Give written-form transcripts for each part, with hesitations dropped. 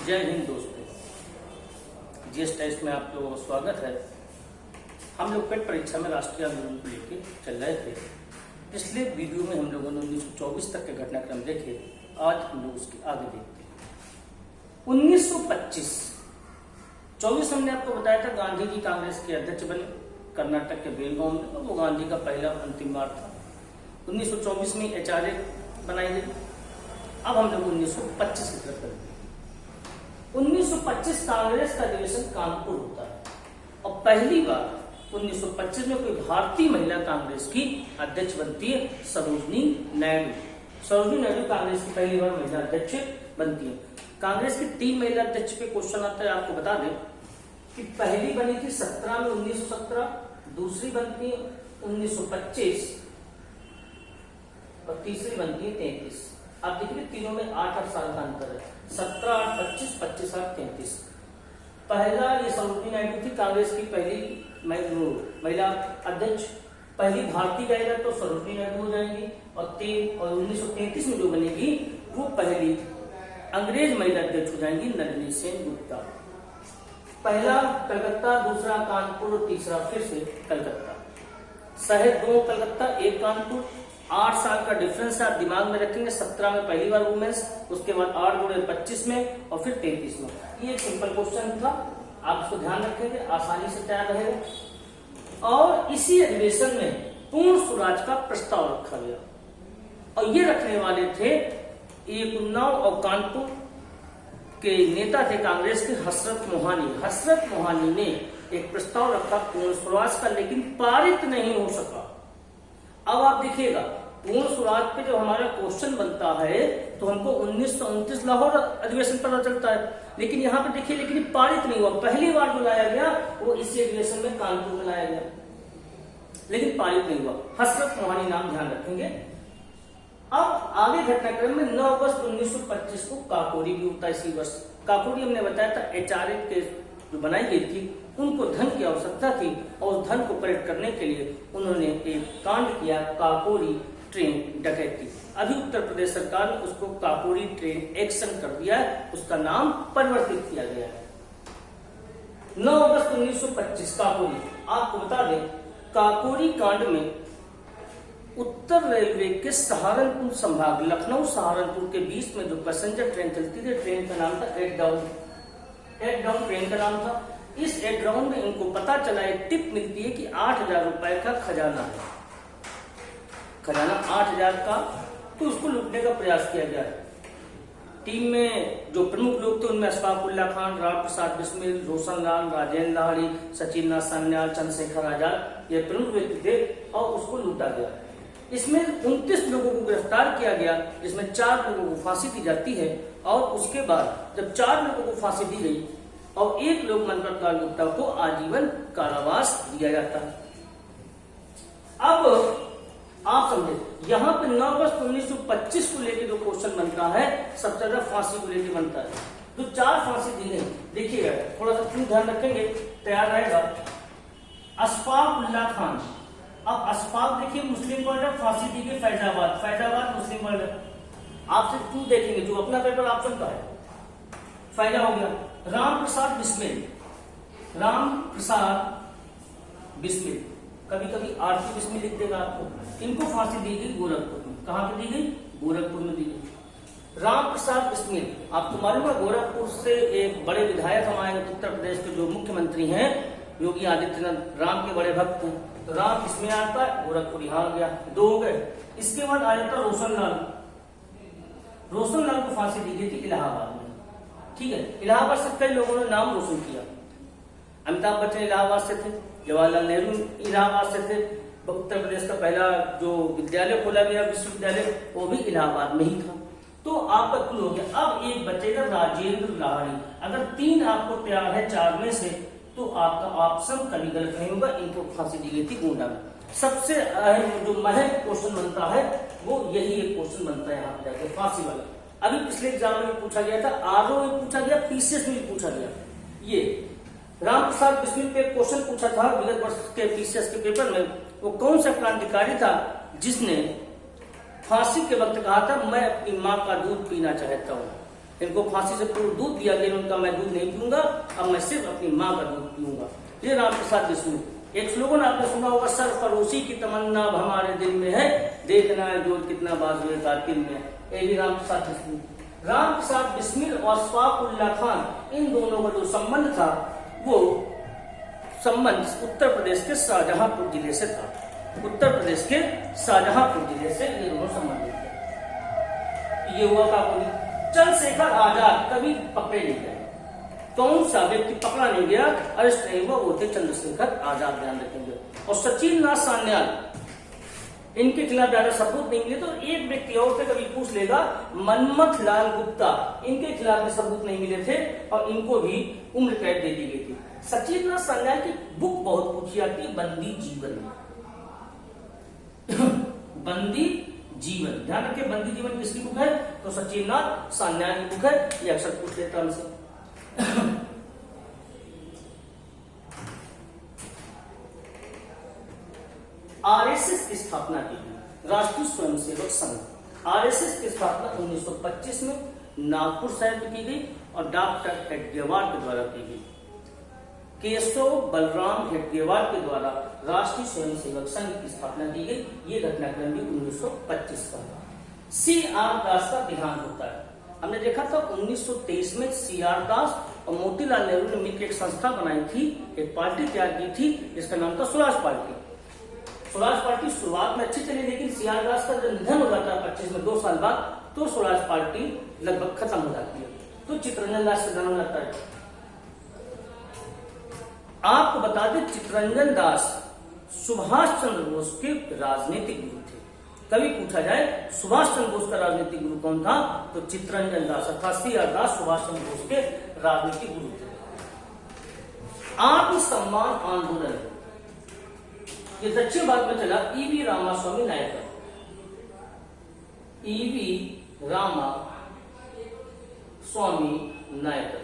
जय हिंद दोस्तों, GS test में आप लोगों का स्वागत है। हम लोग पेट परीक्षा में राष्ट्रीय आंदोलन को लेकर चल रहे थे। पिछले वीडियो में हम लोगों ने 1924 तक के घटनाक्रम देखे। आज हम लोग उसके आगे देखते हैं। 1925 हमने आपको बताया था गांधी जी कांग्रेस के अध्यक्ष बने कर्नाटक के बेलगांव में, और वो गांधी का पहला अंतिम बार था। 1924 में एचआरए बनाई गई। अब हम लोग 1925 की तरफ करते हैं। 1925 कांग्रेस का अधिवेशन कानपुर होता है और पहली बार 1925 में कोई भारतीय महिला कांग्रेस की अध्यक्ष बनती है, सरोजनी नायडू। सरोजनी नायडू कांग्रेस की पहली बार महिला अध्यक्ष बनती है। कांग्रेस की 3 महिला अध्यक्ष पे क्वेश्चन आता है। आपको बता दें कि पहली बनी थी 17 में 1917, दूसरी बनती है 1925 और तीसरी बनती है 33। आप देखिए तीनों में 8 साल का अंतर है। 17, 8, 25, 25, 8, 33। पहला ये सरोजनी नायडू थी कांग्रेस की पहली महिला अध्यक्ष। पहली भारतीय गायिका तो सरोजनी नायडू हो जाएंगी और 1933 में जो बनेगी वो पहली अंग्रेज महिला अध्यक्ष हो जाएंगी, नलिनी सेन गुप्ता। पहला कलकत्ता, दूसरा कानपुर, तीसरा फिर से कलकत्ता। शहर 2 कलकत्ता, 1 कानपुर। 8 साल का डिफरेंस आप दिमाग में रखेंगे। 17 में पहली बार वुमेन्स, उसके बाद 8 जोड़े 25 में और फिर 33 में। ये एक सिंपल क्वेश्चन था, आप इसको ध्यान रखेंगे, आसानी से तैयार रहेगा। और इसी अधिवेशन में पूर्ण स्वराज का प्रस्ताव रखा गया और ये रखने वाले थे एक उन्नाव और कानपुर के नेता थे कांग्रेस के हसरत मोहानी। हसरत मोहानी ने एक प्रस्ताव रखा पूर्ण स्वराज का, लेकिन पारित नहीं हो सका। अब आप देखिएगा पूर्ण स्वराज पे जो हमारा क्वेश्चन बनता है तो हमको 1929 लाहौर अधिवेशन पता चलता है, लेकिन यहाँ पे देखिए लेकिन पारित नहीं हुआ। पहली बार जो लाया गया वो इसी अधिवेशन में कानपुर में लाया गया, लेकिन पारित नहीं हुआ। हसरत मोहानी नाम ध्यान रखेंगे। अब आगे घटनाक्रम में 9 अगस्त 1925 को काकोरी भी होता है। इसी वर्ष काकोरी हमने बताया था एचआरए के जो बनाई गई थी, उनको धन की आवश्यकता थी और उस धन को कलेक्ट करने के लिए उन्होंने एक कांड किया, काकोरी ट्रेन डकैती। अभी उत्तर प्रदेश सरकार ने उसको काकोरी ट्रेन एक्शन कर दिया है, उसका नाम परिवर्तित किया गया है। 9 अगस्त 1925 काकोरी। आपको बता दें काकोरी कांड में उत्तर रेलवे के सहारनपुर संभाग लखनऊ सहारनपुर के बीच में जो पैसेंजर ट्रेन चलती थी, ट्रेन का नाम था एट डाउन ट्रेन का नाम था। इस एट डाउन में इनको पता चला, एक टिप मिलती है कि 8,000 रुपए का खजाना है, खजाना 8,000 का, तो उसको लूटने का प्रयास किया गया। टीम में जो प्रमुख लोग थे उनमें अशफाकुल्ला खान, राम प्रसाद बिस्मिल, रोशन लाल, राजेंद्र लाहड़ी, सचिन नाथ सान्याल, चंद्रशेखर आजाद, ये प्रमुख व्यक्ति थे और उसको लूटा गया। इसमें 29 लोगों को गिरफ्तार किया गया, जिसमें 4 लोगों को फांसी दी जाती है और उसके बाद जब 4 लोगों को फांसी दी गई और 1 लोक मनोहर गुप्ता को आजीवन कारावास दिया जाता है। अब आप समझे यहाँ पे 9 अगस्त 1925 को लेकर जो क्वेश्चन बनता है सबसे ज्यादा फांसी को लेकर बनता है। जो 4 फांसी दी गई, देखिएगा थोड़ा सा क्यों ध्यान रखेंगे, तैयार रहेगा। अशफाकुल्ला खान, अब अशफाक देखिए मुस्लिम वर्ड, फांसी दी गई फैजाबाद मुस्लिम वर्ड। आपसे क्यों देखेंगे, जो अपना पेपर ऑप्शन का है फायदा हो गया। राम प्रसाद बिस्मिल, कभी कभी आरती बिस्मिल लिख देगा आपको। इनको फांसी दी गई गोरखपुर में। कहां पे दी गई? गोरखपुर में दी गई। राम प्रसाद बिस्मिल, आपको मालूम है गोरखपुर से एक बड़े विधायक हमारे उत्तर प्रदेश के जो मुख्यमंत्री हैं योगी आदित्यनाथ, राम के बड़े भक्त हैं, तो राम इसमें आता है, गोरखपुर यहां आ गया, 2 हो गए। इसके बाद आ जाता रोशन लाल को फांसी दी गई थी इलाहाबाद में। ठीक है, इलाहाबाद से कई लोगों ने नाम रोशन किया। अमिताभ बच्चन इलाहाबाद से थे, जवाहरलाल नेहरू इलाहाबाद से थे, उत्तर प्रदेश का पहला जो विद्यालय खोला गया विश्वविद्यालय वो भी इलाहाबाद में ही था। तो आपका क्लू हो गया। अब एक बचेगा राजेंद्र लाहड़ी। अगर 3 आपको तैयार है 4 में से तो आपका ऑप्शन कभी गलत नहीं होगा। इनको फांसी दी गई थी गोंडा में। सबसे जो महत्वपूर्ण क्वेश्चन बनता है वो यही एक क्वेश्चन बनता है यहाँ पे जाके, फांसी वाला। अभी पिछले एग्जाम में पूछा गया था, आरओ में पूछा गया, पीसीएस में भी पूछा गया। ये राम प्रसाद बिस्मिल पे क्वेश्चन पूछा था विगत वर्ष के पीसीएस के पेपर में। वो कौन सा क्रांतिकारी था जिसने फांसी के वक्त कहा था मैं अपनी माँ का दूध पीना चाहता हूँ। इनको फांसी से पूर्व दूध दिया गया, उनका मैं दूध नहीं पीऊंगा, अब मैं सिर्फ अपनी माँ का दूध पीऊंगा। ये रामप्रसाद बिस्मिल। एक स्लोगन आपने सुना होगा, सरफरोशी की तमन्ना अब हमारे दिल में है, देखना है जो कितना बाजुए कातिल में है। ये भी रामप्रसाद बिस्मिल। रामप्रसाद बिस्मिल और शफाकुल्लाह खान, इन दोनों का जो संबंध था वो संबंध उत्तर प्रदेश के शाहजहांपुर जिले से था। उत्तर प्रदेश के शाहजहांपुर जिले से ये दोनों संबंधित थे। ये हुआ काबुली। चंद्रशेखर आजाद कभी पकड़े नहीं गए। कौन सा व्यक्ति पकड़ा नहीं गया, अरेस्ट नहीं हुआ, वो थे चंद्रशेखर आजाद, ध्यान रखेंगे। और सचिन नाथ सान्याल, इनके खिलाफ ज्यादा सबूत नहीं मिले, तो एक व्यक्ति और से कभी पूछ लेगा, मनमथ लाल गुप्ता, इनके खिलाफ भी सबूत नहीं मिले थे और इनको भी उम्र कैद दे दी गई थी। सचिन नाथ सान्याल की बुक बहुत पूछी जाती है, बंदी जीवन। बंदी जीवन, ध्यान रखिए, बंदी जीवन किसकी बुक है, तो सचिन नाथ सान्याल की बुक है। ये अक्सर पूछ लेता हमसे। आरएसएस की स्थापना की गई, राष्ट्रीय स्वयंसेवक संघ। आरएसएस की स्थापना 1925 में नागपुर शहर में की गई और डॉक्टर हेडगेवार के द्वारा की गई। केशव बलराम हेडगेवार के द्वारा राष्ट्रीय स्वयंसेवक संघ की स्थापना की गई। ये घटनाक्रम भी 1925 का था। CR दास का देहांत होता है। हमने देखा था 1923 में CR दास और मोतीलाल नेहरू ने मिलकर एक संस्था बनाई थी, एक पार्टी तैयार की थी जिसका नाम था स्वराज पार्टी। स्वराज पार्टी शुरुआत में अच्छी चली, लेकिन CR दास का जब निधन हो जाता है 25 में, 2 साल बाद, तो स्वराज पार्टी लगभग खत्म हो जाती है। तो चित्तरंजन दास से जन्म हो जाता है। आपको बता दें, चित्तरंजन दास सुभाष चंद्र बोस के राजनीतिक गुरु थे। कभी पूछा जाए सुभाष चंद्र बोस का राजनीतिक गुरु कौन था, तो चित्तरंजन दास अर्थात CR दास सुभाष चंद्र बोस के राजनीतिक गुरु थे। आत्मसम्मान आंदोलन ये दक्षिण भारत में चला। E.V. Ramaswamy Naikar, E.V. Ramaswamy Naikar,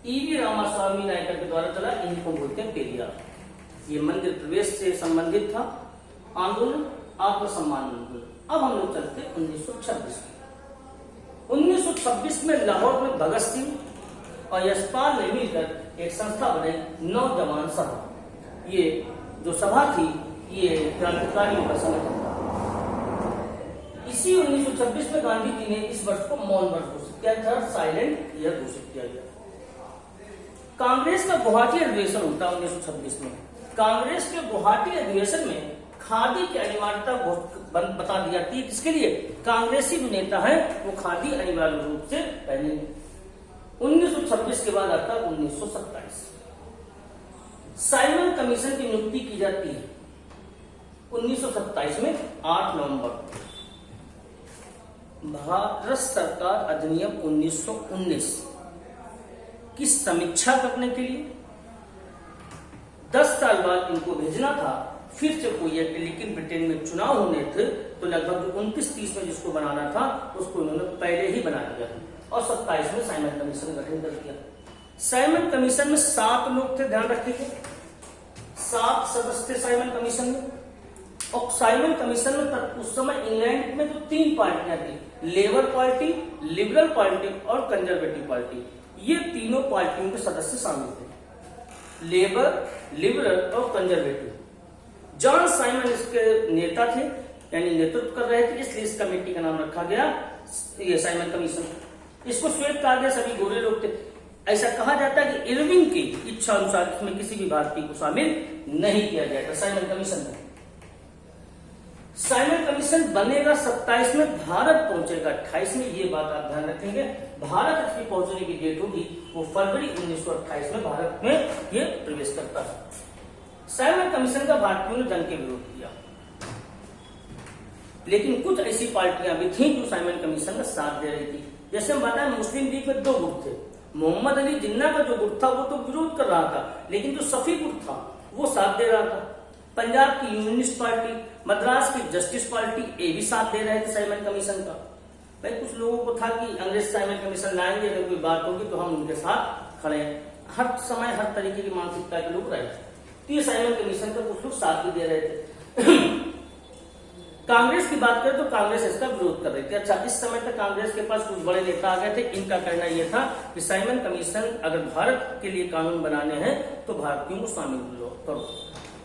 E.V. Ramaswamy Naikar के द्वारा चला। इनको बोलते हैं पेरियार। ये मंदिर प्रवेश से संबंधित था आंदोलन, आत्मसम्मान आंदोलन। अब हम लोग चलते 1926 में। 1926 में लाहौर में भगत सिंह और यशपाल ने मिलकर एक संस्था बनाई, नौजवान सभा। ये जो सभा थी ये क्रांतिकारियों का संगठन था। इसी 1926 में गांधी जी ने इस वर्ष को मौन वर्ष घोषित किया था, साइलेंट ईयर घोषित किया गया। कांग्रेस का गुवाहाटी अधिवेशन होता है 1926 में। कांग्रेस के गुवाहाटी अधिवेशन में खादी की अनिवार्यता बता दी जाती है। किसके लिए? कांग्रेसी जो नेता है वो खादी अनिवार्य रूप से पहने। 1926 के बाद आता 1927। साइमन कमीशन की नियुक्ति की जाती है 1927 में 8 नवंबर। भारत सरकार अधिनियम 1919 की समीक्षा करने के लिए 10 साल बाद इनको भेजना था फिर से कोई एक्ट, लेकिन ब्रिटेन में चुनाव होने थे तो लगभग 29-30 में जिसको बनाना था उसको उन्होंने पहले ही बना दिया और 27 में साइमन कमीशन गठन कर दिया। साइमन कमीशन में 7 लोग थे, ध्यान रखिए, 7 सदस्य थे साइमन कमीशन में। और साइमन कमीशन में उस समय इंग्लैंड में जो 3 पार्टियां थी, लेबर पार्टी, लिबरल पार्टी और कंजर्वेटिव पार्टी, ये तीनों पार्टियों के सदस्य शामिल थे, लेबर, लिबरल और कंजर्वेटिव। जॉन साइमन इसके नेता थे, यानी नेतृत्व कर रहे थे, इसलिए इस कमेटी का नाम रखा गया ये साइमन कमीशन। इसको श्वेत कहा गया, सभी गोरे लोग थे। ऐसा कहा जाता है कि इरविंग की इच्छा अनुसार इसमें किसी भी भारतीय को शामिल नहीं किया जाएगा साइमन कमीशन में। साइमन कमीशन बनेगा 27 में, भारत पहुंचेगा 28 में। ये बात आप ध्यान रखेंगे। भारत इसकी पहुंचने की डेट होगी वो फरवरी 1928 में भारत में ये प्रवेश करता है। साइमन कमीशन का भारतीयों ने जंग के विरोध किया, लेकिन कुछ ऐसी पार्टियां भी थीं जो साइमन कमीशन का साथ दे रही थी। जैसे हम बताएं, मुस्लिम लीग में 2 गुट थे। मोहम्मद अली जिन्ना का जो गुट था वो तो विरोध कर रहा था, लेकिन जो सफी गुट था वो साथ दे रहा था। पंजाब की यूनियनिस्ट पार्टी, मद्रास की जस्टिस पार्टी, ये भी साथ दे रहे थे साइमन कमीशन का। भाई कुछ लोगों को था कि अंग्रेज साइमन कमीशन लाएंगे, अगर कोई बात होगी तो हम उनके साथ खड़े हैं। हर समय हर तरीके की मानसिकता के लोग रहे। तो ये साइमन कमीशन का कुछ लोग साथ भी दे रहे थे। कांग्रेस की बात करें तो कांग्रेस इसका विरोध कर रही थी। अच्छा, इस समय तक कांग्रेस के पास कुछ बड़े नेता आ गए थे। इनका कहना यह था कि साइमन कमीशन अगर भारत के लिए कानून बनाने हैं तो भारतीयों को शामिल करो।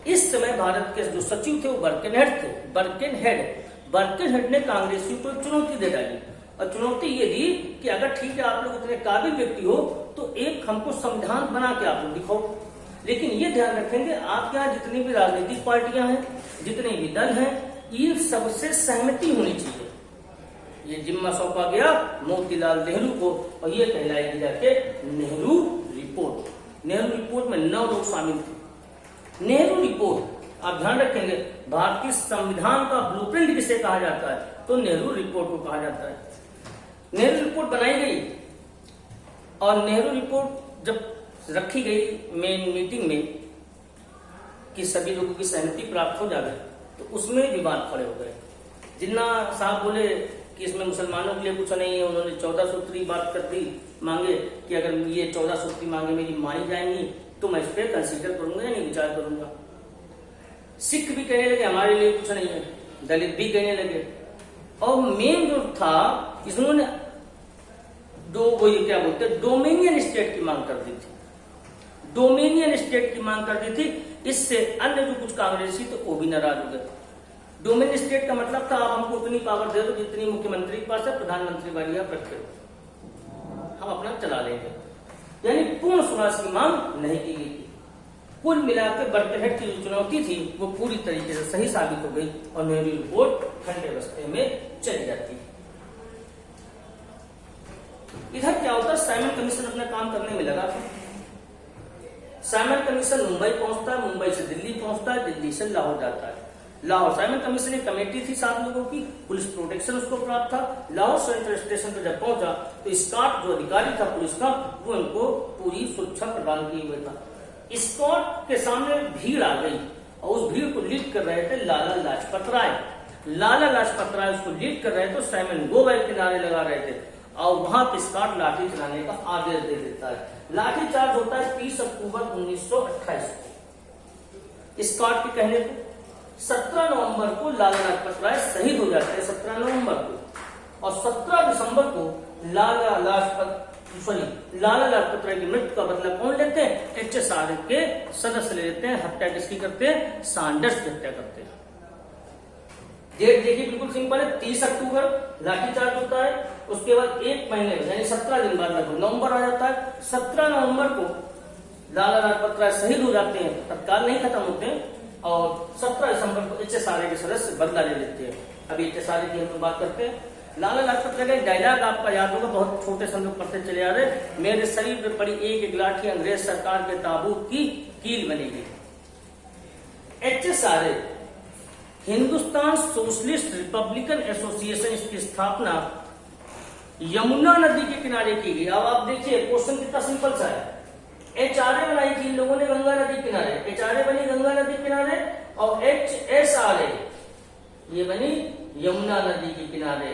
इस समय भारत के जो सचिव थे वो बर्केनहेड थे। बर्केनहेड ने कांग्रेसियों को चुनौती दे डाली और चुनौती ये दी कि अगर ठीक है आप लोग इतने काबिल व्यक्ति हो तो एक हमको संविधान बना के आप लोग दिखाओ, लेकिन ये ध्यान रखेंगे आपके यहाँ जितनी भी राजनीतिक पार्टियां हैं, जितने भी दल हैं, इन सबसे सहमति होनी चाहिए। ये जिम्मा सौंपा गया मोतीलाल नेहरू को और ये कहलाएगी जाके नेहरू रिपोर्ट। नेहरू रिपोर्ट में 9 लोग शामिल थे। नेहरू रिपोर्ट आप ध्यान रखेंगे, भारतीय संविधान का ब्लूप्रिंट किसे कहा जाता है तो नेहरू रिपोर्ट को कहा जाता है। नेहरू रिपोर्ट बनाई गई और नेहरू रिपोर्ट जब रखी गई मेन मीटिंग में कि सभी लोगों की सहमति प्राप्त हो जाए तो उसमें विवाद खड़े हो गए। जिन्ना साहब बोले कि इसमें मुसलमानों के लिए कुछ नहीं है। उन्होंने 14 सूत्री बात कर दी, मांगे कि अगर ये 14 सूत्री मांगे मेरी मानी जाएंगी तो मैं इस पर कंसीडर करूंगा या नहीं विचार करूंगा। सिख भी कहने लगे हमारे लिए कुछ नहीं है, दलित भी कहने लगे। और मेन जो था इन्होंने क्या बोलते डोमिनियन स्टेट की मांग कर दी थी। डोमिनियन स्टेट की मांग कर दी थी। इससे अन्य जो कुछ कांग्रेसी तो वो भी नाराज हो गए। डोमिनियन स्टेट का मतलब था आप हमको उतनी पावर दे दो जितनी मुख्यमंत्री के पास है, प्रधानमंत्री वाली आप रखे हो, हम अपना चला लेंगे। यानी पूर्ण स्वराज की मांग नहीं की गई थी। कुल मिलाकर बर्केनहेड की जो चुनौती थी वो पूरी तरीके से सही साबित हो गई और नेहरू रिपोर्ट ठंडे रस्ते में चली जाती। इधर क्या होता है, साइमन कमीशन अपना काम करने में लगा था। साइमन कमीशन मुंबई पहुंचता है, मुंबई से दिल्ली पहुंचता है, दिल्ली से लाहौर जाता है। लाहौर साइमन कमीशन एक कमेटी थी 7 लोगों की, पुलिस प्रोटेक्शन उसको प्राप्त था। लाहौर सेंट्रल स्टेशन पर जब पहुंचा तो स्कॉट जो अधिकारी था पुलिस का वो उनको पूरी सुरक्षा प्रदान किए हुए था। स्कॉट के सामने भीड़ आ गई और उस भीड़ को लीड कर रहे थे लाला लाजपत राय। लाला लाजपत राय उसको लीड कर रहे थे, साइमन गो बैक के नारे लगा रहे थे और वहां पे स्कॉट लाठी चलाने का आदेश दे देता है। लाठी चार्ज होता है 30 अक्टूबर 1928 को। स्कॉट के कहने पे 17 नवंबर को लाला लाजपत राय शहीद हो जाते हैं, 17 नवंबर को। और 17 दिसंबर को लाला लाजपत राय की मृत्यु का बदला कौन लेते हैं? HSRA के सदस्य ले लेते हैं। हत्या किसकी करते हैं? सैंडर्स की हत्या करते हैं। डेट देखिए बिल्कुल सिंपल है, 30 अक्टूबर लाठीचार्ज होता है। उसके बाद 1 महीने यानी 17 दिन बाद लगभग नवंबर आ जाता है। 17 नवंबर को लाला लाजपत राय शहीद हो जाते हैं, तत्काल नहीं खत्म होते हैं। और 17 दिसंबर को HSRA के सदस्य बदला ले लेते हैं। अभी HSRA की हम बात करते हैं। लाला लाजपत राय का डायलॉग आपका याद होगा, बहुत छोटे से हम लोग पढ़ते चले आ रहे, मेरे शरीर पे पड़ी एक लाठी अंग्रेज सरकार के ताबूत की कील बनेगी। HSRA Hindustan socialist Republican association, इसकी स्थापना यमुना नदी के किनारे की गई। अब आप देखिए क्वेश्चन कितना सिंपल सा है। HRA बनाई थी इन लोगों ने गंगा नदी किनारे, HRA बनी गंगा नदी किनारे और HSRA ये बनी यमुना नदी के किनारे।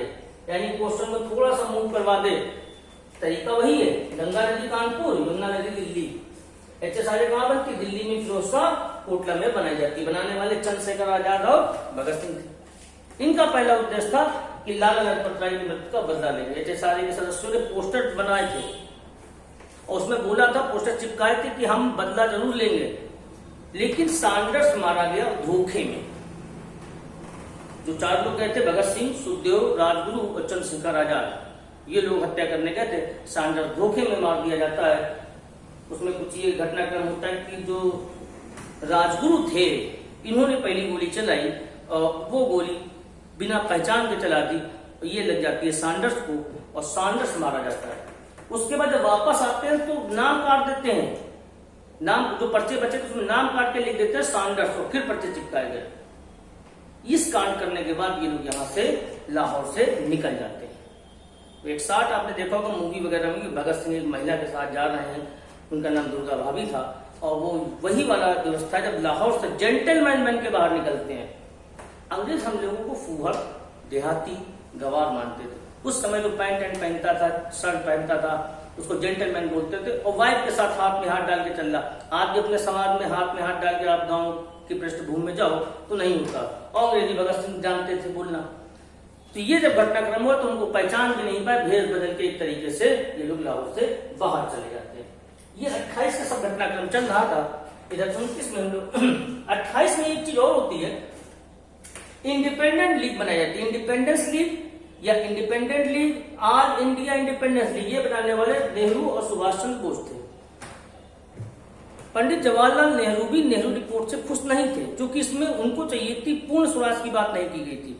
यानी क्वेश्चन में थोड़ा सा मूव करवा दे, तरीका वही है। गंगा नदी कानपुर, यमुना नदी दिल्ली। HSRA कहां बनती? दिल्ली में फिरोज शाह कोटला में बनाई जाती। बनाने वाले चंद्रशेखर आजाद और भगत सिंह थे। इनका पहला उद्देश्य था कि लाला लाजपत राय की मृत्यु का बदला लेंगे। HSRA के सदस्यों ने पोस्टर बनाए थे और उसमें बोला था, पोस्टर चिपकाए थे कि हम बदला जरूर लेंगे। लेकिन सैंडर्स मारा गया धोखे में। जो 4 लोग गए थे, भगत सिंह, सुखदेव, राजगुरु और चंद्रशेखर आजाद, ये लोग हत्या करने गए थे। सैंडर्स धोखे में मार दिया जाता है। उसमें कुछ ये घटनाक्रम होता है कि जो राजगुरु थे इन्होंने पहली गोली चलाई और वो गोली बिना पहचान के चला दी, ये लग जाती है सैंडर्स को और सैंडर्स मारा जाता है। उसके बाद जब वापस आते हैं तो नाम काट देते हैं, नाम जो पर्चे बचे थे उसमें नाम काट के लिख देते हैं सैंडर्स और फिर पर्चे चिपकाए गए। इस कांड करने के बाद ये लोग यहाँ से लाहौर से निकल जाते हैं। एक 60 आपने देखा होगा मूवी वगैरह में, भगत सिंह एक महिला के साथ जा रहे हैं, उनका नाम दुर्गा भाभी था और वो वही वाला व्यवस्था है जब लाहौर से जेंटलमैन बन के बाहर निकलते हैं। अंग्रेज हम लोगों को फूहड़, देहाती, गवार मानते थे। उस समय जो पैंट एंड पहनता था, शर्ट पहनता था, उसको जेंटलमैन बोलते थे और वाइफ के साथ हाथ में हाथ डाल के चल रहा। आज भी अपने समाज में हाथ डाल के आप गांव की पृष्ठभूमि में जाओ तो नहीं होता। अंग्रेजी भगत सिंह जानते थे बोलना। तो ये जब घटनाक्रम हुआ तो उनको पहचान भी नहीं पाए, भेद बदल के एक तरीके से ये लोग लाहौर से बाहर चले जाते हैं। ये 28 का सब घटनाक्रम चल रहा था। इधर 29 में हम लोग 28 में एक चीज और होती है, इंडिपेंडेंट लीग बनाई जाती है। इंडिपेंडेंस लीग या independent league, all India independence league, ये बनाने वाले नेहरू और सुभाष चंद्र बोस थे। पंडित जवाहरलाल नेहरू भी नेहरू रिपोर्ट से खुश नहीं थे, क्योंकि इसमें उनको चाहिए थी पूर्ण स्वराज की बात नहीं की गई थी,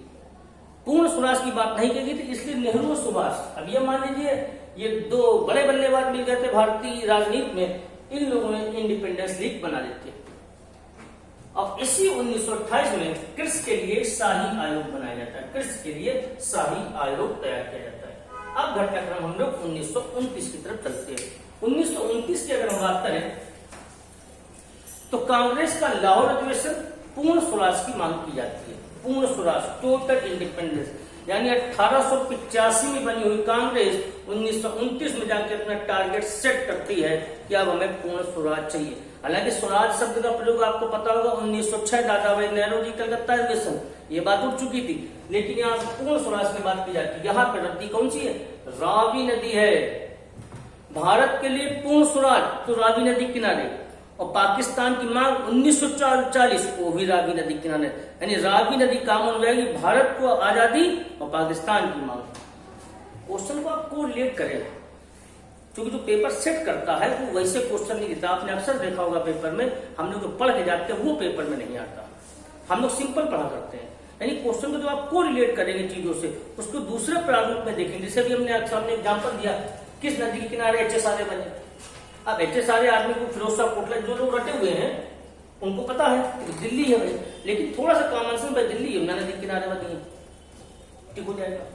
पूर्ण स्वराज की बात नहीं की गई थी। इसलिए नेहरू और सुभाष, अब ये मान लीजिए ये दो बड़े बल्लेबाज मिल गए थे भारतीय राजनीति में, इन लोगों ने इंडिपेंडेंस लीग बना देते। और इसी 1928 में कृषि के लिए शाही आयोग बनाया जाता है, कृषि के लिए शाही आयोग तैयार किया जाता है। अब घटनाक्रम हम लोग 1929 की तरफ चलते हैं। 1929 की अगर हम बात करें तो कांग्रेस का लाहौर अधिवेशन पूर्ण स्वराज की मांग की जाती है, पूर्ण स्वराज, टोटल इंडिपेंडेंस, यानी 1885 में बनी हुई कांग्रेस 1929 में जाकर अपना टारगेट सेट करती है कि अब हमें पूर्ण स्वराज चाहिए। हालांकि स्वराज शब्द का प्रयोग आपको पता होगा 1906 दादा भाई नेहरू जी कलकत्ता अधिवेशन, ये बात उठ चुकी थी, लेकिन यहाँ पूर्ण स्वराज की बात की जाती है। यहाँ पर नदी कौन सी है? रावी नदी है। भारत के लिए पूर्ण स्वराज तो रावी नदी किनारे, और पाकिस्तान की मांग 1940 वो भी रावी नदी किनारे, यानी रावी नदी काम हो जाएगी, भारत को आजादी और पाकिस्तान की मांग। क्वेश्चन को आप कोरिलेट करें, क्योंकि जो पेपर सेट करता है वो वैसे क्वेश्चन नहीं देता। आपने अक्सर देखा होगा पेपर में हम लोग जो पढ़ के जाते हैं वो पेपर में नहीं आता, हम लोग सिंपल पढ़ा करते हैं। यानी क्वेश्चन को जो आप कोरिलेट करेंगे चीजों से, उसको दूसरे प्रारूप में देखेंगे। जैसे भी हमने एग्जाम्पल दिया, किस नदी के किनारे एचएसआरए बने। अब एचएसआरए आर्मी को फिरोज शाह कोटला जो लोग रटे हुए हैं उनको पता है कि दिल्ली है भाई, लेकिन थोड़ा सा कॉमन सेंस भाई दिल्ली यमुना नदी के किनारे बनी है, ठीक हो जाएगा।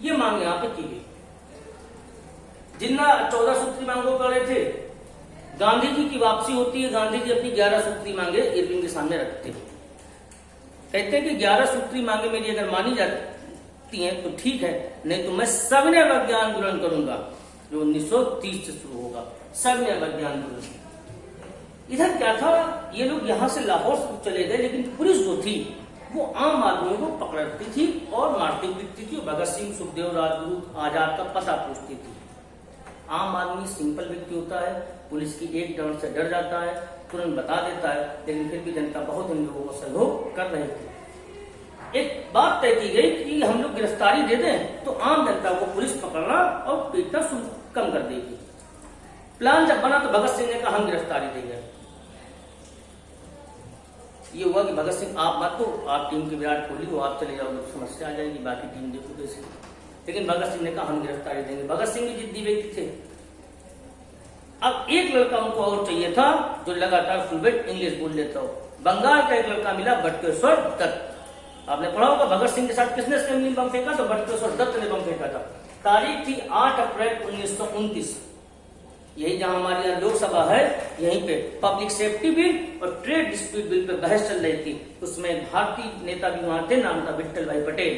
ये मांग यहाँ पे की गई। जिन्ना 14 सूत्री मांगों कर रहे थे, गांधी जी की वापसी होती है, गांधी जी अपनी 11 सूत्री मांगे इरविन के सामने रखते हैं, कहते हैं कि 11 सूत्री मांगे मेरी अगर मानी जाती हैं तो ठीक है, नहीं तो मैं सविनय अवज्ञा आंदोलन करूंगा जो 1930 से शुरू होगा, सविनय अवज्ञा आंदोलन। इधर क्या था, ये लोग यहां से लाहौर से चले गए, लेकिन पुलिस जो थी वो आम आदमियों को पकड़ती थी और मारती पीटती थी। भगत सिंह, सुखदेव, राजगुरु, आजाद का पता पूछती थी। आम आदमी सिंपल व्यक्ति होता है, पुलिस की एक डांट से डर जाता है, तुरंत बता देता है, लेकिन फिर भी जनता बहुत इन लोगों को सहयोग कर रहे थे। एक बात तय की गई कि हम लोग गिरफ्तारी दे दें तो आम जनता को पुलिस पकड़ना और पीटना कम कर देगी। प्लान जब बना तो भगत सिंह ने कहा हम गिरफ्तारी देंगे। ये हुआ कि भगत सिंह आप मत, तो आप टीम के विराट कोहली हो, आप चले जाओगे तो समस्या आ जाएगी, बाकी टीम देखो कैसे। लेकिन भगत सिंह ने कहा हम गिरफ्तारी देंगे। भगत सिंह भी जिद्दी व्यक्ति थे। अब एक लड़का उनको और चाहिए था जो लगातार फ्लुएंट इंग्लिश बोल लेता हो। बंगाल का एक लड़का मिला, बटुकेश्वर दत्त। आपने पढ़ा होगा भगत सिंह के साथ किसने असेंबली में बम फेंका? तो बटुकेश्वर दत्त ने बम फेंका था। तारीख थी 8 अप्रैल 1929। यही जहां हमारी यहाँ लोकसभा है, यहीं पे पब्लिक सेफ्टी बिल और ट्रेड डिस्प्यूट बिल पे बहस चल रही थी। उसमें भारतीय नेता भी वहां थे, नाम था विट्ठल भाई पटेल,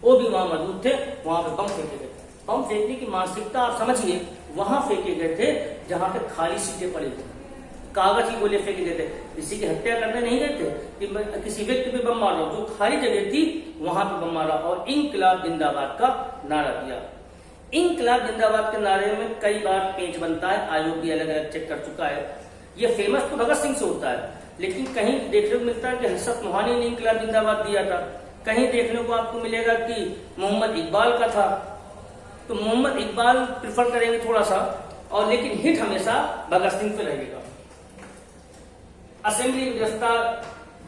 वो भी वहां मौजूद थे। वहां पे बम फेंके गए। बम फेंकने की मानसिकता आप समझिए, वहां फेंके गए थे जहां पे खाली सीटें पड़ी थी, कागज की गोले फेंके गए थे। किसी की हत्या करने नहीं गए थे कि किसी व्यक्ति पे बम मारा, जो खाली जगह थी वहां पे बम मारा और इंकलाब जिंदाबाद का नारा दिया। इंकलाब जिंदाबाद के नारे में कई बार पेच बनता है, आयोग भी अलग अलग चेक कर चुका है। ये फेमस तो भगत सिंह से होता है, लेकिन कहीं देखने को मिलता है कि हजरत मोहानी ने इंकलाब जिंदाबाद दिया था, कहीं देखने को आपको मिलेगा कि मोहम्मद इकबाल का था। तो मोहम्मद इकबाल प्रिफर करेंगे थोड़ा सा, और लेकिन हिट हमेशा भगत सिंह पे रहेगा। असेंबली में गिरफ्तार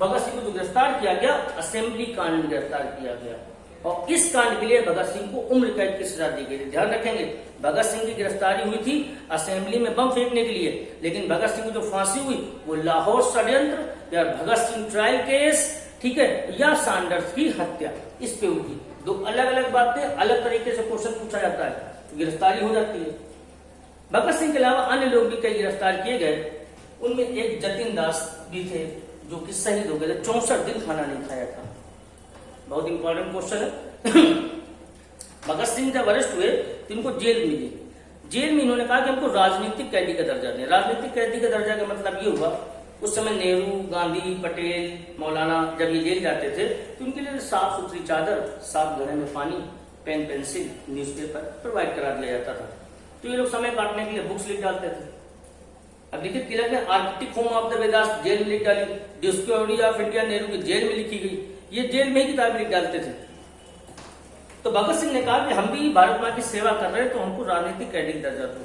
भगत सिंह को जो गिरफ्तार किया गया, असेंबली कांड में गिरफ्तार किया गया, और इस कांड के लिए भगत सिंह को उम्र कैद की सजा दी गई। ध्यान रखेंगे, भगत सिंह की गिरफ्तारी हुई थी असेंबली में बम फेंकने के लिए, लेकिन भगत सिंह को जो फांसी हुई वो लाहौर षड्यंत्र या भगत सिंह ट्रायल केस, ठीक है, या सैंडर्स की हत्या, इस पे हुई। दो अलग अलग बातें, अलग तरीके से क्वेश्चन पूछा जाता है, गिरफ्तारी हो जाती है। भगत सिंह के अलावा अन्य लोग भी कई गिरफ्तार किए गए। उनमें एक जतिन दास भी थे जो कि शहीद हो गए थे, 64 दिन खाना नहीं खाया था। बहुत इंपॉर्टेंट क्वेश्चन है। भगत सिंह जब अरेस्ट हुए तो इनको जेल मिली। जेल में इन्होंने कहा कि हमको राजनीतिक कैदी का दर्जा दें। राजनीतिक कैदी का दर्जा का मतलब ये हुआ उस समय नेहरू, गांधी, पटेल, मौलाना जब ये जेल जाते थे तो उनके लिए साफ सुथरी चादर, साफ गहने में पानी, पेन पेंसिल, न्यूज़पेपर प्रोवाइड करा दिया जाता था। तो ये लोग समय काटने के लिए बुक्स लिख डालते थे। अब देखिए तिलक ने Arctic home of the Vedas jail में लिख डाली, डिस्कवरी ऑफ इंडिया नेहरू की जेल में लिखी गई, ये जेल में ही किताब लिख डालते थे। तो भगत सिंह ने कहा कि हम भी भारत मां की सेवा कर रहे हैं तो हमको राजनीतिक कैडेट दर्जा दो।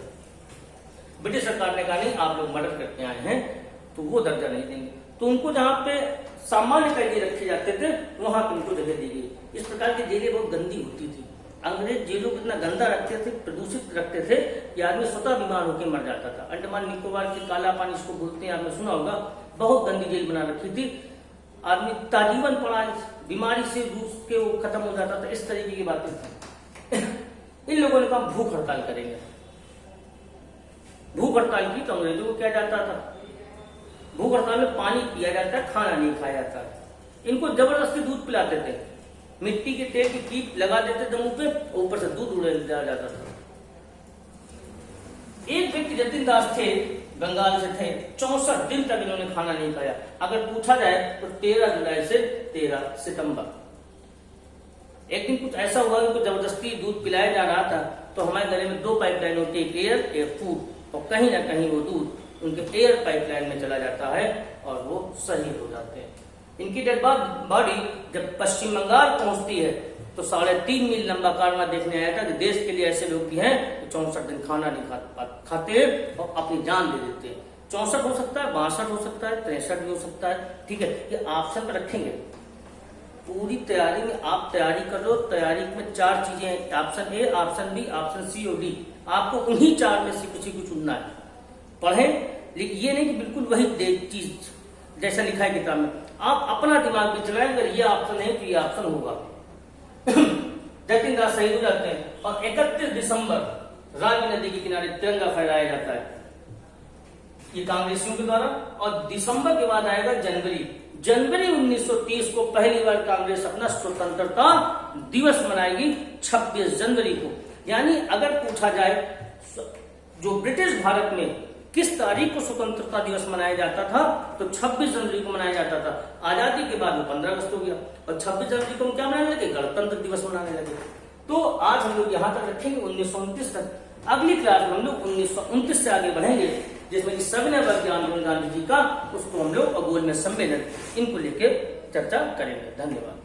ब्रिटिश सरकार ने कहा नहीं, आप लोग मर्डर करके आए हैं तो वो दर्जा नहीं देंगे। तो उनको जहां पे सामान्य कैदी रखे जाते थे वहां पे उनको जगह दी गई। इस प्रकार की जेलें बहुत गंदी होती थी। अंग्रेज जेलों को इतना गंदा रखते थे, प्रदूषित रखते थे कि आदमी स्वतः बीमार होकर मर जाता था। अंडमान निकोबार की काला पानी इसको बोलते हैं, आपने सुना होगा, बहुत गंदी जेल बना रखी थी। आदमी ताजीवन पड़ा बीमारी से रूस के वो खत्म हो जाता था। इस तरीके की बातें थी। इन लोगों ने कहा भूख हड़ताल करेंगे। भूख हड़ताल की तो अंग्रेजों को क्या जाता था, भूख हड़ताल में पानी पिया जाता है, खाना नहीं खाया जाता है। इनको जबरदस्ती दूध पिलाते थे, मिट्टी के तेल की कीप लगा देते थे मुंह पे, ऊपर से दूध उड़ा जाता था। एक व्यक्ति जतिन दास थे, बंगाल से थे, 64 दिन तक इन्होंने खाना नहीं खाया। अगर पूछा जाए तो 13 जुलाई से 13 सितंबर। एक दिन कुछ ऐसा हुआ, उनको जबरदस्ती दूध पिलाया जा रहा था तो हमारे गले में 2 पाइपलाइन होती है, एयर फूड, और कहीं ना कहीं वो दूध उनके एयर पाइपलाइन में चला जाता है और वो शहीद हो जाते हैं। इनकी डेड बॉडी जब पश्चिम बंगाल पहुंचती है तो 3.5 मील लंबा कारवां देखने आया था कि देश के लिए ऐसे लोग भी हैं जो 64 दिन खाना नहीं खाते हैं और अपनी जान दे देते हैं। 64 हो सकता है, 62 हो सकता है, 63 भी हो सकता है, ठीक है, ये ऑप्शन पर रखेंगे। पूरी तैयारी में आप तैयारी कर लो। तैयारी में 4 चीजें हैं, option A, option B, option C और डी। आपको उन्हीं 4 में से किसी को चुनना है। पढ़ें, लेकिन ये नहीं कि बिल्कुल वही चीज जैसा लिखा है किताब में। आप अपना दिमाग भी चलाएं, अगर ये ऑप्शन नहीं तो ये ऑप्शन होगा। जतिन दास शहीद हो जाते हैं और 31 दिसंबर रावी नदी के किनारे तिरंगा फहराया जाता है, ये कांग्रेसियों के द्वारा। और दिसंबर के बाद आएगा जनवरी 1930 को पहली बार कांग्रेस अपना स्वतंत्रता दिवस मनाएगी 26 जनवरी को। यानी अगर पूछा जाए जो ब्रिटिश भारत में किस तारीख को स्वतंत्रता दिवस मनाया जाता था तो 26 जनवरी को मनाया जाता था। आजादी के बाद वो 15 अगस्त हो गया और 26 जनवरी को हम क्या मनाने लगे, गणतंत्र दिवस मनाने लगे। तो आज हम लोग यहाँ तक रखेंगे 1929 तक। अगली क्लास में हम लोग 1929 से आगे बढ़ेंगे, जिसमें कि सविनय वर्ग आंदोलन गांधी जी का, उसको हम लोग अगोल में सम्मेलन, इनको लेकर चर्चा करेंगे। धन्यवाद।